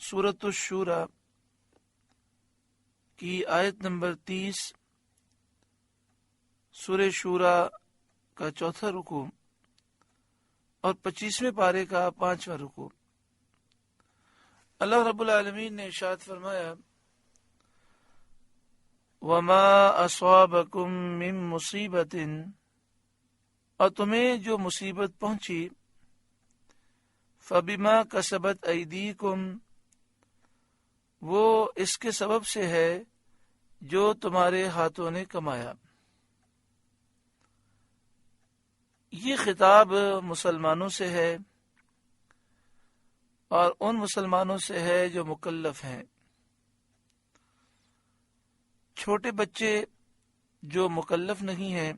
سورۃ الشورى کی آیت نمبر 30، سورہ شورى کا چوتھا رکوع اور 25ویں پارے کا 5واں رکوع۔ اللہ رب العالمین نے ارشاد فرمایا وَمَا أَصَابَكُم مِّن مُّصِيبَةٍ، اور تمہیں جو مصیبت پہنچی فَبِمَا كَسَبَتْ أَيْدِيكُمْ، وہ اس کے سبب سے ہے جو تمہارے ہاتھوں نے کمایا۔ یہ خطاب مسلمانوں سے ہے اور ان مسلمانوں سے ہے جو مکلف ہیں۔ چھوٹے بچے جو مکلف نہیں ہیں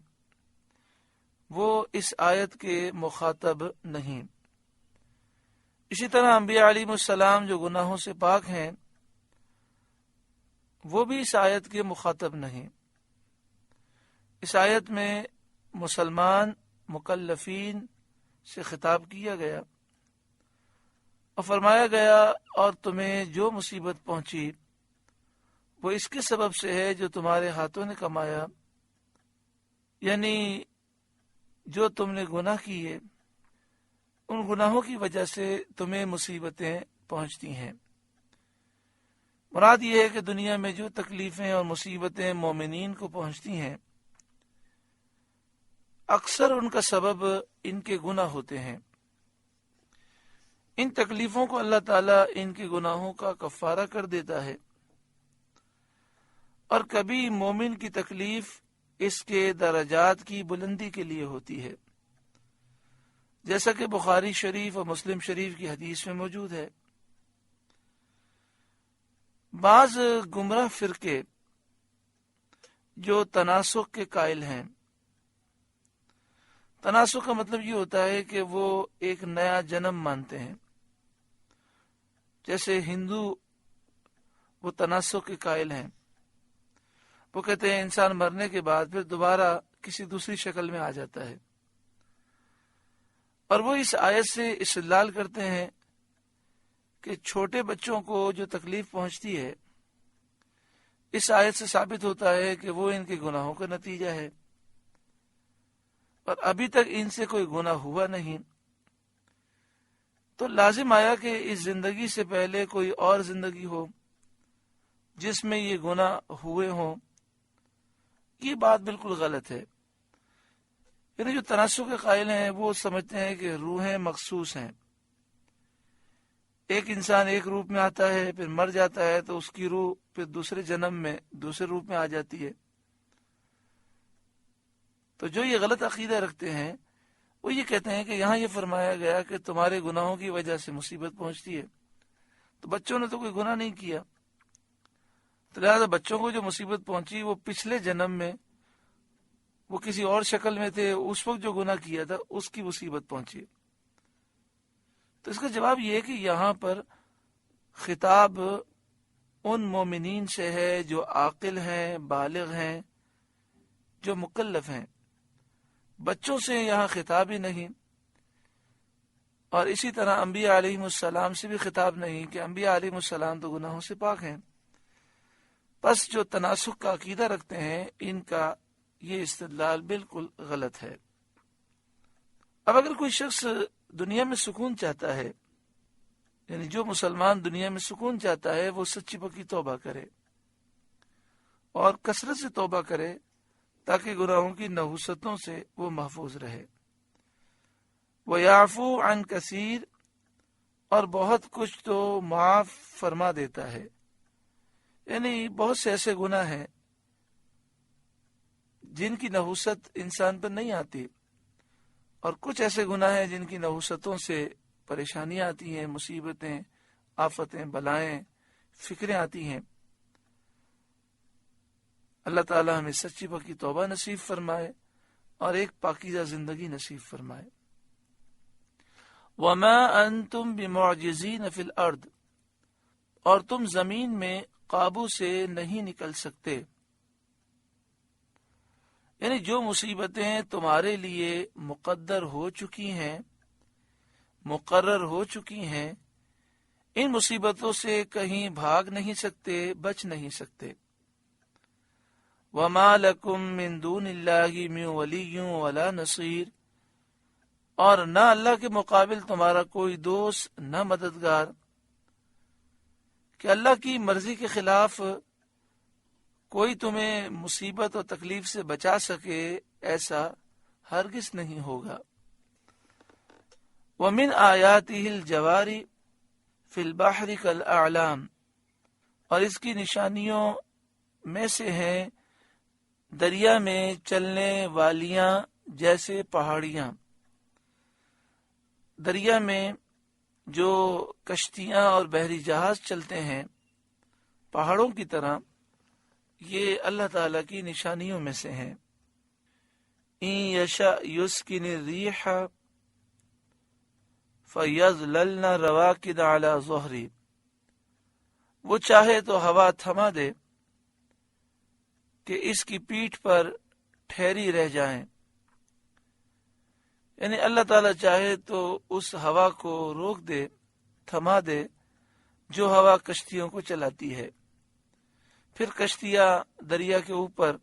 وہ اس آیت کے مخاطب نہیں۔ اسی طرح انبیاء علیہ السلام جو گناہوں سے پاک ہیں وہ بھی اس آیت کے مخاطب نہیں۔ اس آیت میں مسلمان مکلفین سے خطاب کیا گیا اور فرمایا گیا اور تمہیں جو مصیبت پہنچی وہ اس کے سبب سے ہے جو تمہارے ہاتھوں نے کمایا، یعنی جو تم نے گناہ کیے ان گناہوں کی وجہ سے تمہیں مصیبتیں پہنچتی ہیں۔ مراد یہ ہے کہ دنیا میں جو تکلیفیں اور مصیبتیں مومنین کو پہنچتی ہیں اکثر ان کا سبب ان کے گناہ ہوتے ہیں۔ ان تکلیفوں کو اللہ تعالیٰ ان کے گناہوں کا کفارہ کر دیتا ہے، اور کبھی مومن کی تکلیف اس کے درجات کی بلندی کے لیے ہوتی ہے، جیسا کہ بخاری شریف اور مسلم شریف کی حدیث میں موجود ہے۔ بعض گمراہ فرقے جو تناسخ کے قائل ہیں، تناسخ کا مطلب یہ ہوتا ہے کہ وہ ایک نیا جنم مانتے ہیں، جیسے ہندو وہ تناسخ کے قائل ہیں، وہ کہتے ہیں انسان مرنے کے بعد پھر دوبارہ کسی دوسری شکل میں آ جاتا ہے، اور وہ اس آیت سے استدلال کرتے ہیں کہ چھوٹے بچوں کو جو تکلیف پہنچتی ہے اس آیت سے ثابت ہوتا ہے کہ وہ ان کے گناہوں کا نتیجہ ہے، اور ابھی تک ان سے کوئی گناہ ہوا نہیں، تو لازم آیا کہ اس زندگی سے پہلے کوئی اور زندگی ہو جس میں یہ گناہ ہوئے ہوں۔ یہ بات بالکل غلط ہے۔ یعنی جو تناسخ کے قائل ہیں وہ سمجھتے ہیں کہ روحیں مخصوص ہیں، ایک انسان ایک روپ میں آتا ہے پھر مر جاتا ہے تو اس کی روح پھر دوسرے جنم میں دوسرے روپ میں آ جاتی ہے۔ تو جو یہ غلط عقیدہ رکھتے ہیں وہ یہ کہتے ہیں کہ یہاں یہ فرمایا گیا کہ تمہارے گناہوں کی وجہ سے مصیبت پہنچتی ہے، تو بچوں نے تو کوئی گناہ نہیں کیا، تو لہٰذا بچوں کو جو مصیبت پہنچی وہ پچھلے جنم میں وہ کسی اور شکل میں تھے، اس وقت جو گناہ کیا تھا اس کی مصیبت پہنچی۔ تو اس کا جواب یہ ہے کہ یہاں پر خطاب ان مومنین سے ہے جو عاقل ہیں، بالغ ہیں، جو مکلف ہیں، بچوں سے یہاں خطاب ہی نہیں، اور اسی طرح انبیاء علیہ السلام سے بھی خطاب نہیں کہ انبیاء علیہ السلام تو گناہوں سے پاک ہیں۔ پس جو تناسخ کا عقیدہ رکھتے ہیں ان کا یہ استدلال بالکل غلط ہے۔ اب اگر کوئی شخص دنیا میں سکون چاہتا ہے، یعنی جو مسلمان دنیا میں سکون چاہتا ہے وہ سچی پکی توبہ کرے اور کثرت سے توبہ کرے تاکہ گناہوں کی نحوستوں سے وہ محفوظ رہے۔ وَيَعْفُو عَنْ كَثِيرٍ، اور بہت کچھ تو معاف فرما دیتا ہے، یعنی بہت سے ایسے گناہ ہیں جن کی نحوست انسان پر نہیں آتی، اور کچھ ایسے گناہ ہیں جن کی نحوستوں سے پریشانیاں آتی ہیں، مصیبتیں، آفتیں، بلائیں، فکریں آتی ہیں۔ اللہ تعالی ہمیں سچی پکی توبہ نصیب فرمائے اور ایک پاکیزہ زندگی نصیب فرمائے۔ وَمَا أَنْتُمْ بِمُعْجِزِينَ فِي الْأَرْضِ، اور تم زمین میں قابو سے نہیں نکل سکتے، یعنی جو مصیبتیں تمہارے لیے مقدر ہو چکی ہیں، مقرر ہو چکی ہیں، ان مصیبتوں سے کہیں بھاگ نہیں سکتے، بچ نہیں سکتے۔ وَمَا لَكُم مِّن دُونِ اللَّهِ مِن وَلِيٍّ وَلَا نَصِيرٍ، اور نہ اللہ کے مقابل تمہارا کوئی دوست نہ مددگار، کہ اللہ کی مرضی کے خلاف کوئی تمہیں مصیبت اور تکلیف سے بچا سکے، ایسا ہرگز نہیں ہوگا۔ وَمِنْ آيَاتِهِ الْجَوَارِ فِي الْبَحْرِ كَالْأَعْلَامِ، اور اس کی نشانیوں میں سے ہیں دریا میں چلنے والیاں جیسے پہاڑیاں۔ دریا میں جو کشتیاں اور بحری جہاز چلتے ہیں پہاڑوں کی طرح، یہ اللہ تعالی کی نشانیوں میں سے ہیں۔ إِن يَشَأْ يُسْكِنِ الرِّيحَ فَيَظْلَلْنَ رَوَاكِدَ عَلَى ظُهْرِهِ، وہ چاہے تو ہوا تھما دے کہ اس کی پیٹھ پر ٹھہری رہ جائیں، یعنی اللہ تعالیٰ چاہے تو اس ہوا کو روک دے، تھما دے، جو ہوا کشتیوں کو چلاتی ہے، پھر کشتیاں دریا کے اوپر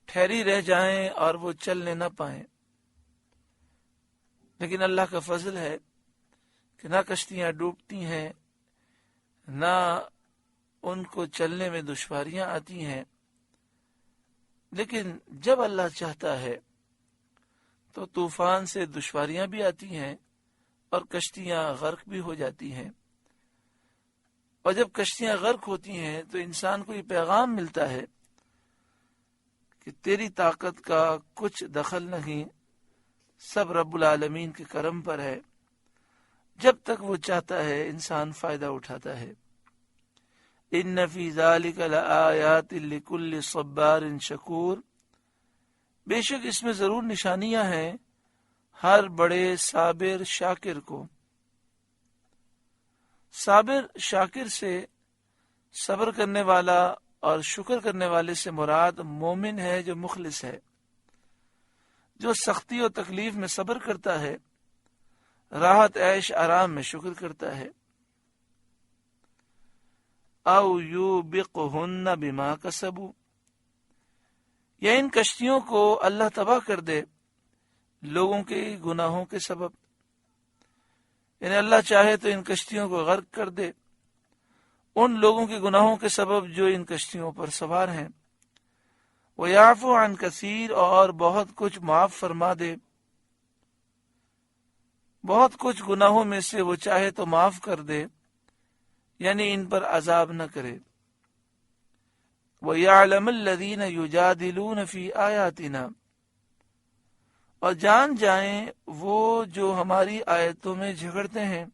ٹھہری رہ جائیں اور وہ چلنے نہ پائیں۔ لیکن اللہ کا فضل ہے کہ نہ کشتیاں ڈوبتی ہیں، نہ ان کو چلنے میں دشواریاں آتی ہیں، لیکن جب اللہ چاہتا ہے تو طوفان سے دشواریاں بھی آتی ہیں اور کشتیاں غرق بھی ہو جاتی ہیں۔ اور جب کشتیاں غرق ہوتی ہیں تو انسان کو یہ پیغام ملتا ہے کہ تیری طاقت کا کچھ دخل نہیں، سب رب العالمین کے کرم پر ہے، جب تک وہ چاہتا ہے انسان فائدہ اٹھاتا ہے۔ ان فی ذلک لآیات لکل صبار شکور، بے شک اس میں ضرور نشانیاں ہیں ہر بڑے صابر شاکر کو۔ صابر شاکر سے صبر کرنے والا اور شکر کرنے والے سے مراد مومن ہے جو مخلص ہے، جو سختی اور تکلیف میں صبر کرتا ہے، راحت عیش آرام میں شکر کرتا ہے۔ او یوبقہن بما کسبوا، یا ان کشتیوں کو اللہ تباہ کر دے لوگوں کے گناہوں کے سبب، یعنی اللہ چاہے تو ان کشتیوں کو غرق کر دے ان لوگوں کے گناہوں کے سبب جو ان کشتیوں پر سوار ہیں۔ وَيَعْفُو عَنْ كَثِيرٍ، اور بہت کچھ معاف فرما دے، بہت کچھ گناہوں میں سے وہ چاہے تو معاف کر دے، یعنی ان پر عذاب نہ کرے۔ وَيَعْلَمَ الَّذِينَ يُجَادِلُونَ فِي آيَاتِنَا، اور جان جائیں وہ جو ہماری آیتوں میں جھگڑتے ہیں،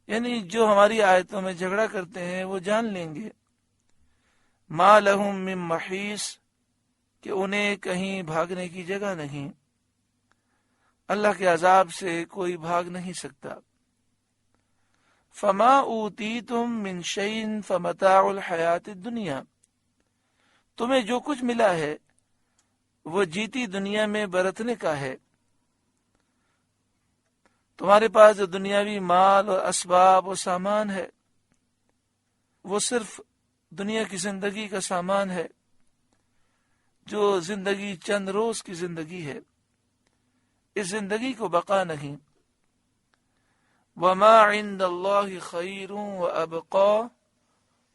یعنی جو ہماری آیتوں میں جھگڑا کرتے ہیں وہ جان لیں گے۔ ما لہم من محیص، کہ انہیں کہیں بھاگنے کی جگہ نہیں، اللہ کے عذاب سے کوئی بھاگ نہیں سکتا۔ فما اوتیتم من شیء فمتاع الحیات الدنیا، تمہیں جو کچھ ملا ہے وہ جیتی دنیا میں برتنے کا ہے۔ تمہارے پاس جو دنیاوی مال اور اسباب و سامان ہے وہ صرف دنیا کی زندگی کا سامان ہے، جو زندگی چند روز کی زندگی ہے، اس زندگی کو بقا نہیں۔ وما عند اللہ خیر وابقا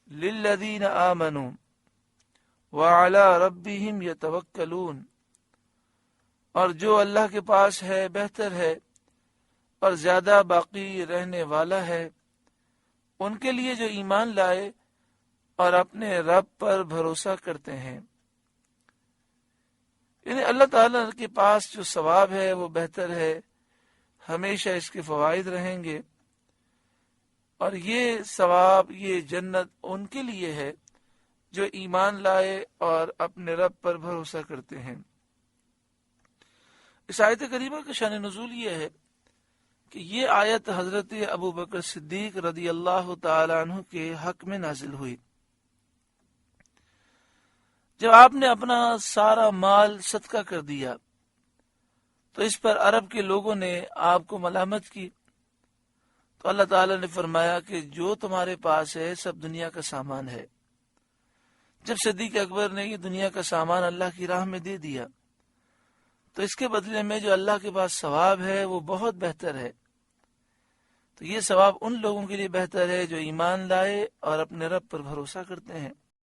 للذین آمنوا وعلی ربہم یتوکلون، اور جو اللہ کے پاس ہے بہتر ہے اور زیادہ باقی رہنے والا ہے ان کے لیے جو ایمان لائے اور اپنے رب پر بھروسہ کرتے ہیں۔ یعنی اللہ تعالیٰ کے پاس جو ثواب ہے وہ بہتر ہے، ہمیشہ اس کے فوائد رہیں گے، اور یہ ثواب، یہ جنت ان کے لیے ہے جو ایمان لائے اور اپنے رب پر بھروسہ کرتے ہیں۔ اس آیت کریمہ کا شان نزول یہ ہے کہ یہ آیت حضرت ابو بکر صدیق رضی اللہ تعالی عنہ کے حق میں نازل ہوئی۔ جب آپ نے اپنا سارا مال صدقہ کر دیا تو اس پر عرب کے لوگوں نے آپ کو ملامت کی تو اللہ تعالیٰ نے فرمایا کہ جو تمہارے پاس ہے سب دنیا کا سامان ہے۔ جب صدیق اکبر نے یہ دنیا کا سامان اللہ کی راہ میں دے دیا تو اس کے بدلے میں جو اللہ کے پاس ثواب ہے وہ بہت بہتر ہے۔ تو یہ ثواب ان لوگوں کے لیے بہتر ہے جو ایمان لائے اور اپنے رب پر بھروسہ کرتے ہیں۔